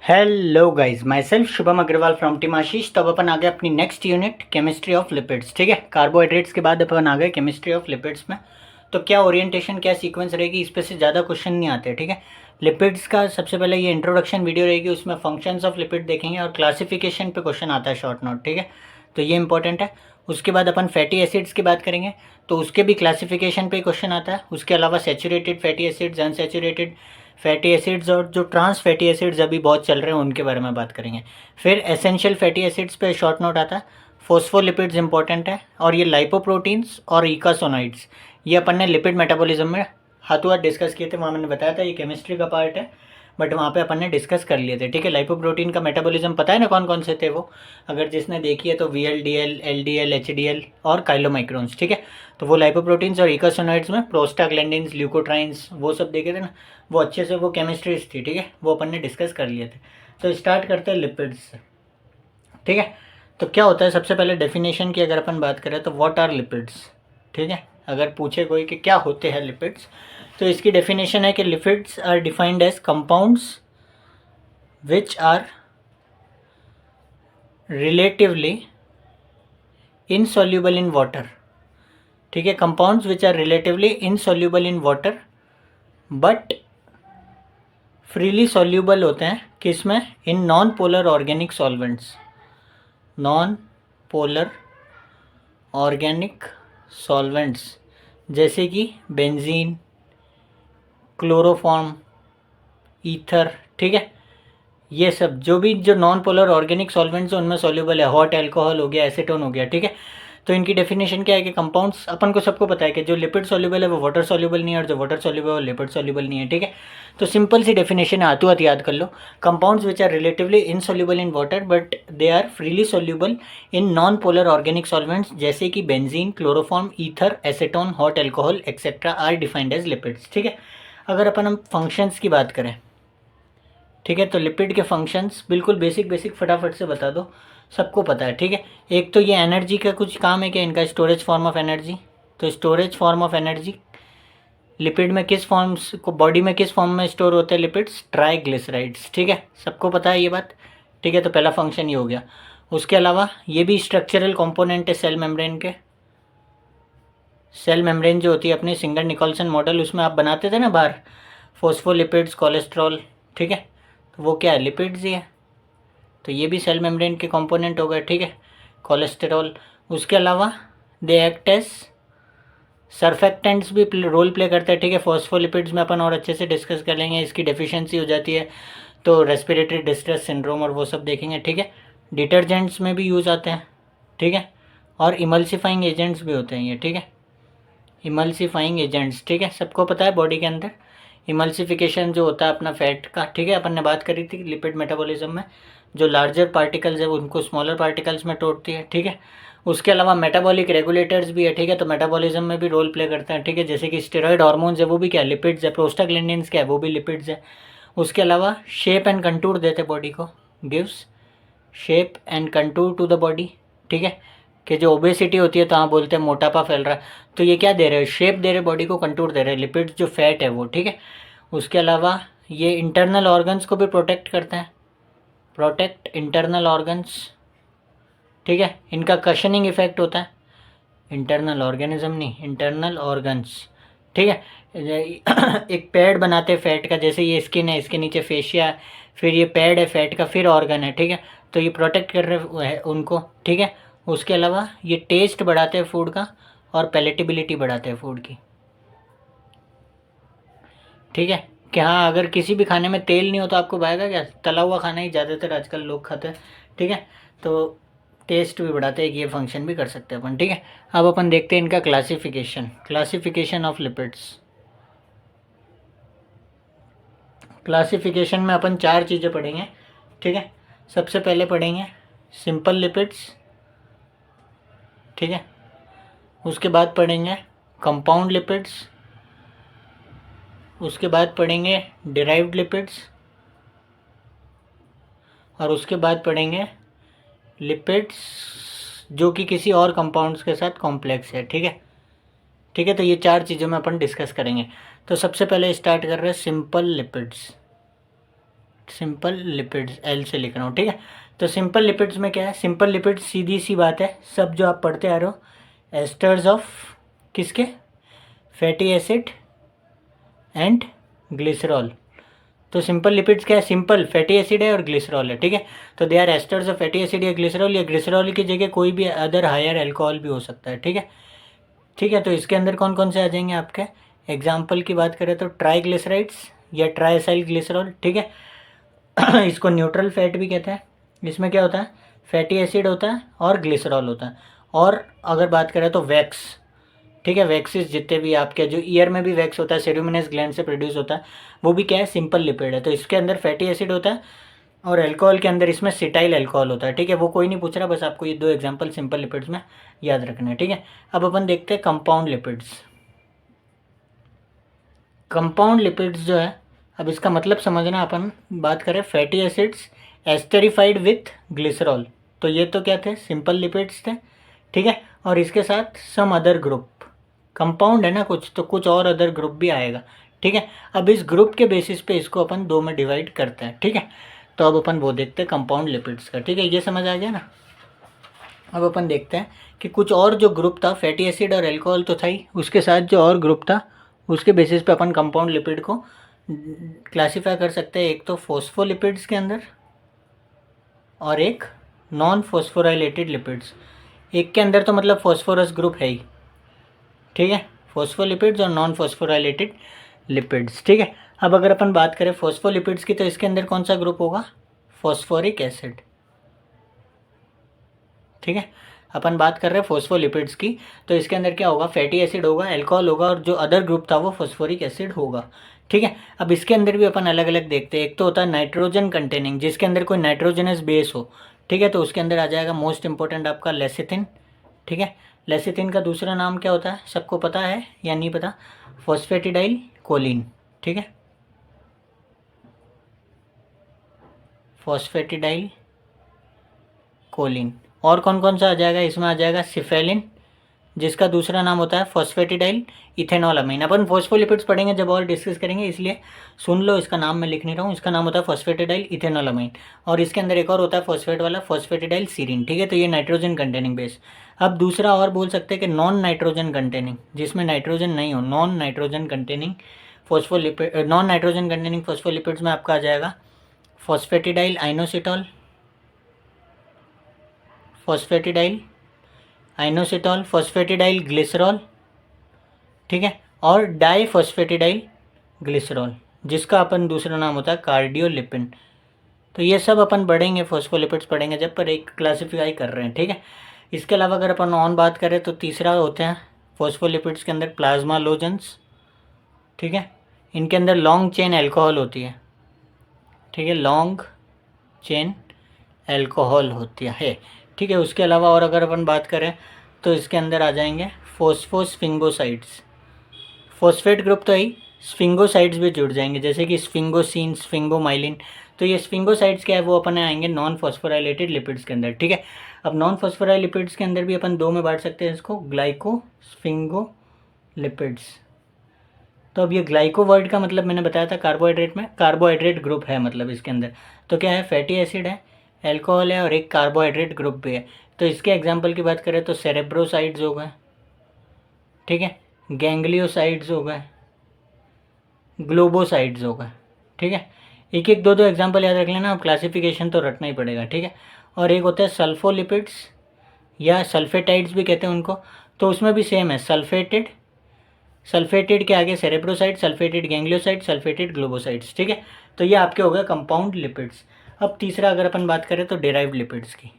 Hello guys, myself Shubham Agarwal from team Ashish. तो अब अपन आ गए अपनी next unit chemistry of lipids. ठीक है, कार्बोहाइड्रेट्स के बाद अपन आ गए केमिस्ट्री ऑफ लिपिड्स में। तो क्या ओरिएंटेशन, क्या सीक्वेंस रहेगी, इस पे से ज़्यादा क्वेश्चन नहीं आते। ठीक है, लिपिड्स का सबसे पहले ये इंट्रोडक्शन वीडियो रहेगी, उसमें फंक्शंस ऑफ लिपिड देखेंगे और क्लासिफिकेशन पे क्वेश्चन आता है शॉर्ट नोट। ठीक है, तो ये इंपॉर्टेंट है। उसके बाद अपन फैटी एसिड्स की बात करेंगे, तो उसके भी क्लासिफिकेशन पे क्वेश्चन आता है। उसके अलावा saturated fatty acids, unsaturated fatty acids और जो ट्रांस फैटी एसिड्स अभी बहुत चल रहे हैं उनके बारे में बात करेंगे। फिर एसेंशियल फैटी एसिड्स पे शॉर्ट नोट आता है। फोस्फोलिपिड्स इंपॉर्टेंट है, और ये लाइपोप्रोटीन्स और ईकासोनाइड्स, ये अपन ने लिपिड मेटाबॉलिज्म में हाथों हाथ डिस्कस किए थे। वहाँ मैंने बताया था ये केमिस्ट्री का पार्ट है, बट वहाँ पे अपन ने डिस्कस कर लिए थे। ठीक है, लाइपोप्रोटीन का मेटाबॉलिज्म पता है ना कौन कौन से थे वो, अगर जिसने देखी है तो VLDL, LDL, HDL और काइलोमाइक्रोन्स। ठीक है, तो वो लाइपोप्रोटीन्स और ईकासोनाइड्स में प्रोस्टाग्लैंडिन्स, ल्यूकोट्राइन्स, वो सब देखे थे ना, वो अच्छे से वो केमिस्ट्रीज थी। ठीक है, वो अपन ने डिस्कस कर लिए थे। तो स्टार्ट करते हैं लिपिड्स से। ठीक है, तो क्या होता है, सबसे पहले डेफिनेशन की अगर अपन बात करें तो व्हाट आर लिपिड्स। ठीक है, अगर पूछे कोई कि क्या होते हैं लिपिड्स, तो इसकी डेफिनेशन है कि lipids are defined as compounds which are relatively insoluble in water. ठीक है, compounds which are relatively insoluble in water but freely soluble होते हैं किसमें, in non polar organic solvents. Non polar organic solvents जैसे कि benzene, chloroform, ether. ठीक है, ये सब जो नॉन पोलर ऑर्गेनिक सॉल्वेंट्स उनमें सॉल्यूबल है। हॉट एल्कोहल हो गया, एसीटोन हो गया। ठीक है, तो इनकी डेफिनेशन क्या है कि कंपाउंड्स, अपन को सबको पता है कि जो लिपिड सॉल्यूबल है वो वाटर सॉल्यूबल नहीं है, और जो वाटर सॉल्यूबल है वो लिपिड सॉल्यूबल नहीं है। ठीक है, तो सिंपल सी डेफिनेशन है, हाथों हाथ याद कर लो। Compounds which are relatively insoluble in water but they are freely soluble in non polar organic solvents जैसे कि benzene, chloroform, ether, acetone, hot alcohol etcetera are defined as lipids. ठीक है, अगर अपन हम फंक्शंस की बात करें, ठीक है, तो लिपिड के फंक्शंस बिल्कुल बेसिक फटाफट से बता दो, सबको पता है। ठीक है, एक तो ये एनर्जी का कुछ काम है कि इनका स्टोरेज फॉर्म ऑफ एनर्जी। तो storage form of energy lipid में किस फॉर्म्स को, बॉडी में किस फॉर्म में स्टोर होते हैं लिपिड्स, ट्राइग्लिसराइड्स। ठीक है, सबको पता है ये बात। ठीक है, तो पहला फंक्शन ये हो गया। उसके अलावा ये भी स्ट्रक्चरल कंपोनेंट है सेल मेम्ब्रेन के। सेल मेम्ब्रेन जो होती है अपनी सिंगल निकोल्सन मॉडल, उसमें आप बनाते थे ना बाहर, फोस्फोलिपिड्स, कोलेस्ट्रॉल। ठीक है, तो वो क्या है, लिपिड्स ही है। तो ये भी सेल मेम्ब्रेन के कंपोनेंट हो गए। ठीक है, कोलेस्टेरॉल। उसके अलावा दे एक्ट एज सर्फेक्टेंट्स भी रोल प्ले करते हैं। ठीक है, फॉस्फोलिपिड्स में अपन और अच्छे से डिस्कस कर लेंगे, इसकी डेफिशिएंसी हो जाती है तो रेस्पिरेटरी डिस्ट्रेस सिंड्रोम और वो सब देखेंगे। ठीक है, डिटर्जेंट्स में भी यूज़ आते हैं। ठीक है, और इमल्सिफाइंग एजेंट्स भी होते हैं ये। ठीक है, इमल्सिफाइंग एजेंट्स। ठीक है, सबको पता है बॉडी के अंदर इमल्सिफिकेशन जो होता है अपना फैट का। ठीक है, अपन ने बात करी थी लिपिड मेटाबॉलिज्म में, जो लार्जर पार्टिकल्स है उनको स्मॉलर पार्टिकल्स में तोड़ती है। ठीक है, उसके अलावा मेटाबॉलिक रेगुलेटर्स भी है। ठीक है, तो मेटाबॉलिज्म में भी रोल प्ले करते हैं। ठीक है, जैसे कि स्टेरॉइड हार्मोन्स है वो भी क्या है, लिपिड्स है। प्रोस्टाग्लैंडिन्स क्या है, वो भी लिपिड्स है। उसके अलावा शेप एंड कंटूर देते बॉडी को, gives shape and contour to the body. ठीक है, कि जो ओबेसिटी होती है तो हाँ बोलते हैं मोटापा फैल रहा है, तो ये क्या दे रहे हैं, शेप दे रहे, बॉडी को कंटूर दे रहे हैं, लिपिड्स जो फैट है वो। ठीक है, उसके अलावा ये इंटरनल ऑर्गन्स को भी प्रोटेक्ट करते हैं, प्रोटेक्ट इंटरनल ऑर्गन्स। ठीक है, इनका कशनिंग इफेक्ट होता है, इंटरनल ऑर्गेनिज्म नहीं, इंटरनल ऑर्गन्स। ठीक है, एक पैड बनाते हैं फैट का, जैसे ये स्किन है, इसके नीचे फेशिया है, फिर ये पैड है फैट का, फिर ऑर्गन है। ठीक है, तो ये प्रोटेक्ट कर रहे हैं उनको। ठीक है, उसके अलावा ये टेस्ट बढ़ाते हैं फूड का और पैलेटेबिलिटी बढ़ाते हैं फूड की। ठीक है, कि हाँ अगर किसी भी खाने में तेल नहीं हो तो आपको भाएगा क्या, तला हुआ खाना ही ज़्यादातर आजकल लोग खाते हैं। ठीक है, तो टेस्ट भी बढ़ाते हैं, ये फंक्शन भी कर सकते हैं अपन। ठीक है, अब अपन देखते हैं इनका क्लासिफिकेशन ऑफ लिपिड्स। क्लासिफिकेशन में अपन चार चीज़ें पढ़ेंगे। ठीक है, सबसे पहले पढ़ेंगे सिंपल लिपिड्स। ठीक है, उसके बाद पढ़ेंगे कंपाउंड लिपिड्स, उसके बाद पढ़ेंगे डिराइव्ड लिपिड्स, और उसके बाद पढ़ेंगे लिपिड्स जो कि किसी और कंपाउंड्स के साथ कॉम्प्लेक्स है। ठीक है, ठीक है, तो ये चार चीज़ों में अपन डिस्कस करेंगे। तो सबसे पहले स्टार्ट कर रहे हैं simple lipids. Simple lipids L से लिख रहा हूँ, ठीक है। तो सिंपल लिपिड्स में क्या है, सिंपल लिपिड्स सीधी सी बात है, सब जो आप पढ़ते आ रहे हो एस्टर्स ऑफ किसके, फैटी एसिड एंड ग्लिसरॉल। तो सिंपल लिपिड्स क्या है, सिंपल फैटी एसिड है और ग्लिसरॉल है, ठीक है। तो they are esters of fatty acid या ग्लिसरॉल, या ग्लिसरॉल की जगह कोई भी अदर हायर अल्कोहल भी हो सकता है, ठीक है। ठीक है, तो इसके अंदर कौन कौन से आ जाएंगे आपके, एग्जाम्पल की बात करें तो ट्राईग्लिसराइड्स या ट्राइसाइल ग्लिसरॉल, ठीक है। इसको न्यूट्रल फैट भी कहते हैं। इसमें क्या होता है, फैटी एसिड होता है और ग्लिसरॉल होता है। और अगर बात करें तो वैक्स, ठीक है, वैक्सीज जितने भी आपके, जो ईयर में भी वैक्स होता है सेरुमिनस ग्लैंड से प्रोड्यूस होता है, वो भी क्या है, सिंपल लिपिड है। तो इसके अंदर फैटी एसिड होता है और अल्कोहल के अंदर इसमें सिटाइल अल्कोहल होता है, ठीक है। वो कोई नहीं पूछ रहा, बस आपको ये दो एग्जांपल सिंपल लिपिड्स में याद रखना है, ठीक है। अब अपन देखते हैं कंपाउंड लिपिड्स। कंपाउंड लिपिड्स जो है, अब इसका मतलब समझना, अपन बात करें fatty acids esterified with glycerol, तो ये तो क्या थे, सिंपल लिपिड्स थे, ठीक है। और इसके साथ सम अदर ग्रुप, कंपाउंड है ना कुछ, तो कुछ और अदर ग्रुप भी आएगा, ठीक है। अब इस ग्रुप के बेसिस पे इसको अपन दो में डिवाइड करते हैं, ठीक है। तो अब अपन वो देखते हैं कंपाउंड लिपिड्स का, ठीक है, ये समझ आ गया ना। अब अपन देखते हैं कि कुछ और जो ग्रुप था, फैटी एसिड और अल्कोहल तो था ही, उसके साथ जो और ग्रुप था उसके बेसिस पे अपन कंपाउंड लिपिड को क्लासीफाई कर सकते हैं। एक तो फोस्फोलिपिड्स के अंदर और एक नॉन फोस्फोराइलेटेड लिपिड्स। एक के अंदर तो मतलब फॉस्फोरस ग्रुप है ही, ठीक है, फोस्फोलिपिड्स और नॉन फोस्फोराइलेटेड लिपिड्स, ठीक है। अब अगर अपन बात करें फोस्फोलिपिड्स की, तो इसके अंदर कौन सा ग्रुप होगा, फॉस्फोरिक एसिड, ठीक है। अपन बात कर रहे हैं फोस्फोलिपिड्स की, तो इसके अंदर क्या होगा, फैटी एसिड होगा, अल्कोहल होगा, और जो अदर ग्रुप था वो फॉस्फोरिक एसिड होगा, ठीक है। अब इसके अंदर भी अपन अलग अलग देखते हैं। एक तो होता है नाइट्रोजन कंटेनिंग, जिसके अंदर कोई नाइट्रोजनस बेस हो, ठीक है, तो उसके अंदर आ जाएगा मोस्ट इंपॉर्टेंट आपका लेसिथिन, ठीक है। लेसिथिन का दूसरा नाम क्या होता है, सबको पता है या नहीं पता, फॉस्फेटिडाइल कोलिन, ठीक है, फॉस्फेटिडाइल कोलिन। और कौन कौन सा आ जाएगा, इसमें आ जाएगा सिफेलिन, जिसका दूसरा नाम होता है फॉस्फेटिडाइल इथेनॉलमाइन। अपन फॉस्फोलिपिड्स पढ़ेंगे जब और डिस्कस करेंगे, इसलिए सुन लो, इसका नाम मैं लिख नहीं रहा हूँ। इसका नाम होता है फॉस्फेटिडाइल इथेनॉलमाइन, और इसके अंदर एक और होता है फॉस्फेट वाला, फॉस्फेटिडाइल सीरीन, ठीक है। तो ये नाइट्रोजन कंटेनिंग बेस। अब दूसरा और बोल सकते हैं कि नॉन नाइट्रोजन कंटेनिंग, जिसमें नाइट्रोजन नहीं हो, non nitrogen containing phospholipid, non nitrogen containing phospholipids में आपका आ जाएगा phosphatidyl inositol, phosphatidyl inositol, phosphatidyl glycerol, ठीक है, और डाईफॉस्फेटिडाइल ग्लिसरॉल, जिसका अपन दूसरा नाम होता है कार्डियोलिपिन। तो ये सब अपन पढ़ेंगे, फॉस्फोलिपिड्स पढ़ेंगे जब, पर एक क्लासिफाई कर रहे हैं, ठीक है। इसके अलावा अगर अपन ऑन बात करें तो तीसरा होते हैं फॉस्फोलिपिड्स के अंदर प्लाज्मालोजेंस, ठीक है। इनके अंदर लॉन्ग चेन एल्कोहल होती है, ठीक है, लॉन्ग चेन एल्कोहल होती है, ठीक है। उसके अलावा और अगर अपन बात करें तो इसके अंदर आ जाएंगे फोस्फोस्फिंगोसाइड्स, फॉस्फेट ग्रुप तो ही, स्फिंगोसाइड्स भी जुड़ जाएंगे, जैसे कि स्फिंगोसिन, स्फिंगोमाइलिन। तो ये स्फिंगोसाइड्स क्या है, वो अपन आएंगे नॉन फॉस्फोराइलेटेड लिपिड्स के अंदर, ठीक है। अब नॉन फॉस्फोराइलिपिड्स के अंदर भी अपन दो में बांट सकते हैं इसको, ग्लाइको स्फिंगोलिपिड्स। तो अब ये ग्लाइको वर्ड का मतलब मैंने बताया था, कार्बोहाइड्रेट में, कार्बोहाइड्रेट ग्रुप है मतलब इसके अंदर। तो क्या है, फैटी एसिड है, अल्कोहल है और एक कार्बोहाइड्रेट ग्रुप भी है। तो इसके एग्जांपल की बात करें तो सेरेब्रोसाइड्स हो गए, ठीक है, गैंग्लियोसाइड्स हो गए, ग्लोबोसाइड्स हो गए, ठीक है। एक एक दो दो एग्जांपल याद रख लेना, अब क्लासिफिकेशन तो रटना ही पड़ेगा, ठीक है। और एक होता है सल्फोलिपिड्स या सल्फेटाइड्स भी कहते हैं उनको, तो उसमें भी सेम है, सल्फेटेड, सल्फेटेड के आगे सेरेब्रोसाइड, सल्फेटेड गैंग्लियोसाइड, सल्फेटेड ग्लोबोसाइड्स, ठीक है। तो ये आपके हो गए कंपाउंड लिपिड्स। अब तीसरा अगर अपन बात करें तो डेराइव्ड लिपिड्स की,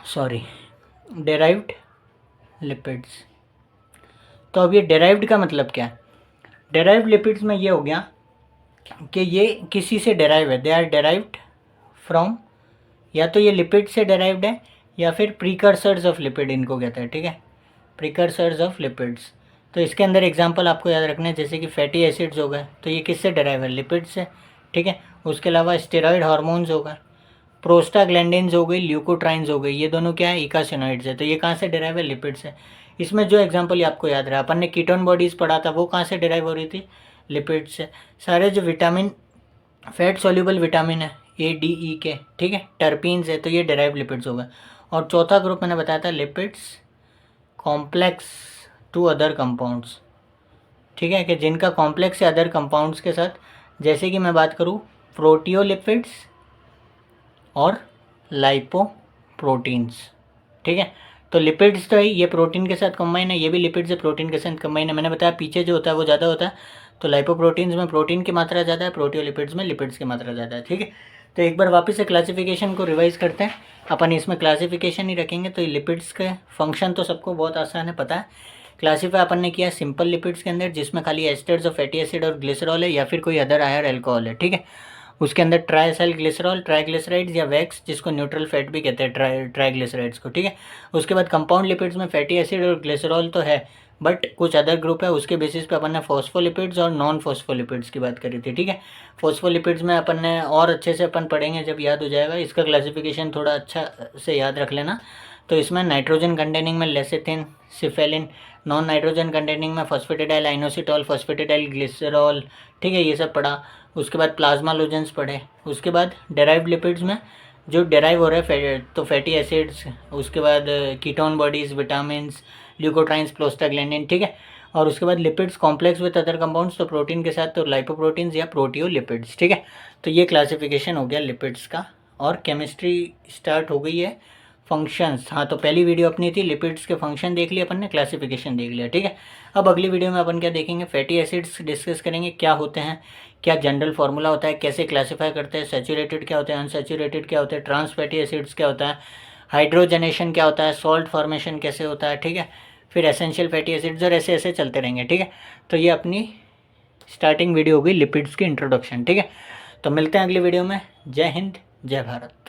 सॉरी, डेराइव्ड लिपिड्स। तो अब ये डेराइव्ड का मतलब क्या है, डेराइव्ड लिपिड्स में ये हो गया कि ये किसी से डेराइव है, दे आर डेराइव्ड फ्रॉम, या तो ये लिपिड से डेराइव्ड है या फिर प्रीकर्सर्स ऑफ लिपिड इनको कहते हैं, ठीक है, प्रीकर्सर्स ऑफ लिपिड्स। तो इसके अंदर एग्जांपल आपको याद रखना है, जैसे कि फैटी एसिड्स हो गए, तो ये किससे डेराइव है, लिपिड से, ठीक है। उसके अलावा स्टेरॉइड हार्मोन्स हो गए, प्रोस्टाग्लैंडिन्स हो गई, ल्यूकोट्राइन्स हो गई, ये दोनों क्या है, इकासिनोइड्स है। तो ये कहाँ से डेराइव है, लिपिड से। इसमें जो एग्जांपल आपको याद रहा, अपन ने कीटोन बॉडीज़ पढ़ा था, वो कहाँ से डेराइव हो रही थी, लिपिड्स है। सारे जो विटामिन, फैट सॉल्युबल विटामिन है A, D, E के, ठीक है, टर्पीन्स है, तो ये डेराइव लिपिड्स हो गए। और चौथा ग्रुप मैंने बताया था lipids complex to other compounds, ठीक है, कि जिनका कॉम्प्लेक्स है अदर कंपाउंड्स के साथ, जैसे कि मैं बात करूँ प्रोटियोलिपिड्स और लाइपोप्रोटीन्स, ठीक है। तो लिपिड्स तो है, ये प्रोटीन के साथ कंबाइन है, ये भी लिपिड्स से प्रोटीन के साथ कंबाइन है। मैंने बताया पीछे जो होता है वो ज़्यादा होता है, तो लाइपोप्रोटीन्स में प्रोटीन की मात्रा ज़्यादा है, प्रोटियोलिपिड्स में लिपिड्स की मात्रा ज़्यादा है, ठीक है। तो एक बार वापस से क्लासिफिकेशन को रिवाइज करते हैं अपन, इसमें क्लासिफिकेशन ही रखेंगे। तो ये लिपिड्स के फंक्शन तो सबको बहुत आसान है, पता है। क्लासीफाई अपन ने किया सिंपल लिपिड्स के अंदर, जिसमें खाली एस्टर्स और फैटी एसिड और ग्लिसरॉल है, या फिर कोई अदर हायर अल्कोहल है, ठीक है। उसके अंदर ट्राइसाइल ग्लिसरॉल, ट्राइग्लिसराइड्स या वैक्स, जिसको न्यूट्रल फैट भी कहते हैं, ट्राइग्लिसराइड्स को, ठीक है। उसके बाद कंपाउंड लिपिड्स में फैटी एसिड और ग्लिसरॉल तो है, बट कुछ अदर ग्रुप है, उसके बेसिस पे अपन ने फॉस्फोलिपिड्स और नॉन फॉस्फोलिपिड्स की बात करी थी, ठीक है। फॉस्फोलिपिड्स में अपन ने और अच्छे से अपन पढ़ेंगे जब याद हो जाएगा, इसका क्लासिफिकेशन थोड़ा अच्छा से याद रख लेना। तो इसमें नाइट्रोजन कंटेनिंग में lecithin, cephaeline, non nitrogen containing में फॉस्फेटिडाइल आइनोसिटॉल, फॉस्फेटिडाइल ग्लिसरॉल, ठीक है, ये सब पढ़ा। उसके बाद प्लाज्मा लोजेंस पढ़े। उसके बाद डेराइव्ड लिपिड्स में जो डेराइव हो रहा है तो फैटी एसिड्स, उसके बाद ketone bodies, vitamins, leukotrienes, prostaglandin, ठीक है। और उसके बाद lipids complex with other compounds, तो प्रोटीन के साथ तो लाइपोप्रोटीन्स या प्रोटियोलिपिड्स, ठीक है। तो ये क्लासिफिकेशन हो गया लिपिड्स का। और केमिस्ट्री स्टार्ट हो गई है, फंक्शंस। हाँ, तो पहली वीडियो अपनी थी लिपिड्स के फंक्शन देख लिए अपन ने, क्लासिफिकेशन देख लिया, ठीक है। अब अगली वीडियो में अपन क्या देखेंगे, फैटी एसिड्स डिस्कस करेंगे, क्या होते हैं, क्या जनरल फार्मूला होता है, कैसे क्लासीफाई करते हैं, सैचुरेटेड क्या होते हैं, अनसैचुरेटेड क्या होते हैं, ट्रांस फैटी एसिड्स क्या होता है, हाइड्रोजनेशन क्या होता है, सॉल्ट फॉर्मेशन कैसे होता है, ठीक है। फिर एसेंशियल फैटी एसिड्स, और ऐसे ऐसे चलते रहेंगे, ठीक है। तो ये अपनी स्टार्टिंग वीडियो होगी लिपिड्स की इंट्रोडक्शन, ठीक है। तो मिलते हैं अगली वीडियो में। जय हिंद, जय भारत।